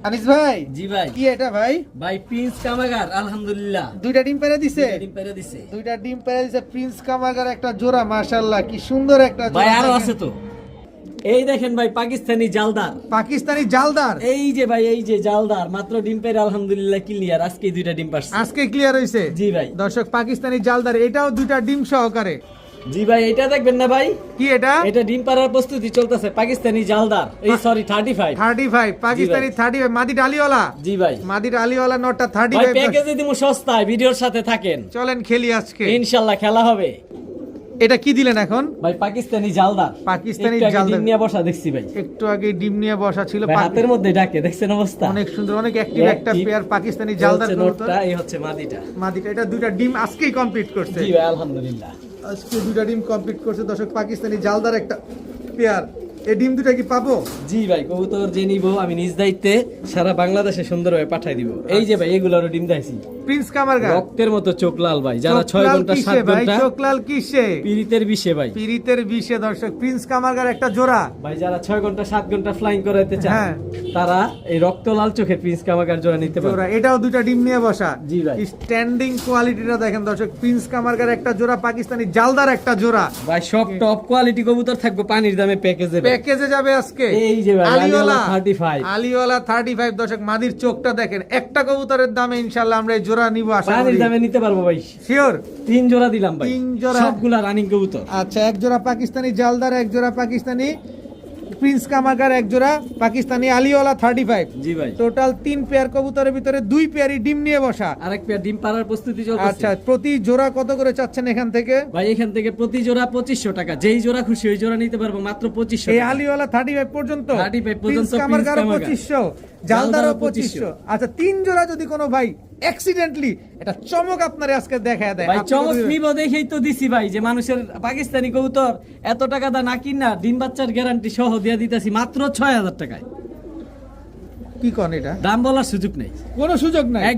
আনিস ভাই, জি ভাই। কি এটা ভাই? ভাই প্রিন্স কামাগার, আলহামদুলিল্লাহ দুইটা ডিম পেড়ে দিছে? ডিম পেরে দিছে দুইটা ডিম পেড়ে দিছে প্রিন্স কামারগার একটা জোড়া, মাশাআল্লাহ কি সুন্দর একটা জোড়া। ভাই আরো দেখেন। আছে তো, এই দেখেন ভাই পাকিস্তানি জালদার। পাকিস্তানি জালদার, এই যে ভাই, এই যে জালদার মাত্র ডিম পেরে আলহামদুলিল্লাহ ক্লিয়ার। আজকে দুইটা ডিম পারছে। আজকে ক্লিয়ার হইছে। জি ভাই। দর্শক পাকিস্তানি জালদার, এটাও দুইটা ডিম সহকারে। জি ভাই, এটা দেখবেন না ভাই, কি এটা? এটা ডিম পাড়ার প্রস্তুতি চলতেছে। পাকিস্তানি জালদার, এই সরি 35। 35 পাকিস্তানি 35 মাদি ডালিওয়ালা। জি ভাই। মাদি ডালিওয়ালা নটটা ভাই 35। প্যাকেজে দিমু সস্তায়, ভিডিওর সাথে থাকেন। চলেন খেলি আজকে, ইনশাআল্লাহ খেলা হবে। এটা কি দিলেন এখন? ভাই পাকিস্তানি জালদার। পাকিস্তানি একটু আগে জালদার। ডিম নিয়ে বসা দেখছি ভাই। একটু আগে ডিম নিয়ে বসা ছিল। ভাই হাতের মধ্যে ডাকে, দেখছেন অবস্থা? অনেক সুন্দর, অনেক অ্যাক্টিভ একটা Active। পেয়ার পাকিস্তানি এই জালদার হচ্ছে কবুতর। নোটটা, এই হচ্ছে মাদিটা। মাদিটা, এটা দুইটা ডিম আজকেই কমপ্লিট করছে। জি ভাই আলহামদুলিল্লাহ। আজকে দুইটা ডিম কমপ্লিট করছে দর্শক, পাকিস্তানি জালদার একটা পেয়ার। এই ডিম দুটা কি পাবো? জি ভাই, কবুতর যে নিব আমি নিজ দায়িত্বে সারা বাংলাদেশে সুন্দরভাবে পাঠাই দিব। এই যে ভাই, এগুলোরও ডিম দেখাইছি। প্রিন্স কামারগার রক্তের মতো চোখ লাল ভাই, যারা 6 চোখলাল ঘন্টা কিসে 7 ভাই? ঘন্টা চোখলাল কিসে? পিরিতের বিষে ভাই। পিরিতের বিষে দর্শক, প্রিন্স কামারগার একটা জোড়া। ভাই যারা 6 ঘন্টা 7 ঘন্টা ফ্লাইং করাইতে চায়, হ্যাঁ। তারা এই রক্ত লাল চোখের প্রিন্স কামাগার জোড়া নিতে জোড়া, পারে। এটাও দুইটা ডিম নিয়ে বসা। জি ভাই। স্ট্যান্ডিং কোয়ালিটিটা দেখেন দর্শক, প্রিন্স কামারগার একটা জোড়া, পাকিস্তানি জালদার একটা জোড়া। ভাই সব টপ কোয়ালিটি কবুতর থাকবে পানির দামে প্যাকেজে। প্যাকেজে যাবে আজকে। এই যে ভাই, আলিওয়ালা 35। আলিওয়ালা 35 দর্শক, মাদির চোখটা দেখেন। একটা কবুতরের দামে ইনশাআল্লাহ আমরা এই জোড়া নিব আশা পানির করি। দামে নিতে পারবো ভাই। শিওর? 3 জোড়া দিলাম ভাই। 3 জোড়া। সবগুলা রানিং কবুতর। আচ্ছা, এক জোড়া পাকিস্তানি জালদার, এক জোড়া পাকিস্তানি প্রিন্স কামারগার, এক জোড়া পাকিস্তানি আলিওয়ালা 35। জি ভাই। টোটাল 3 পেয়ার কবুতরের ভিতরে 2 পেয়ারই ডিম নিয়ে বসা। আরেক পেয়ার ডিম পাড়ার প্রস্তুতি চলতেছে। আচ্ছা, প্রতি জোড়া কত করে চাচ্ছেন এখান থেকে? ভাই এখান থেকে প্রতি জোড়া 2500 টাকা। যেই জোড়া খুশি ওই জোড়া নিতে পারবো মাত্র 2500 এই টাকা। আলিওয়ালা 35 পর্যন্ত, 35 পর্যন্ত প্রিন্স কামারগারও প্রিন্স কামারগার। 2500, জালদারও 2500। আচ্ছা, 3 জোড়া যদি কোনো ভাই অ্যাক্সিডেন্টলি এটা চমক আপনারে আজকে দেখায় দেয়, ভাই আপনি চমক বলবেন- নিব দেখেই তো দিছি ভাই, যে মানুষের পাকিস্তানি কবুতর এত টাকা দা না কিনা ডিম বাচ্চার গ্যারান্টি সহ দিয়ে দিতেছি মাত্র 6000 টাকায়। কি কোন এটা? দাম বলার সুযোগ নেই। কোনো সুযোগ নাই।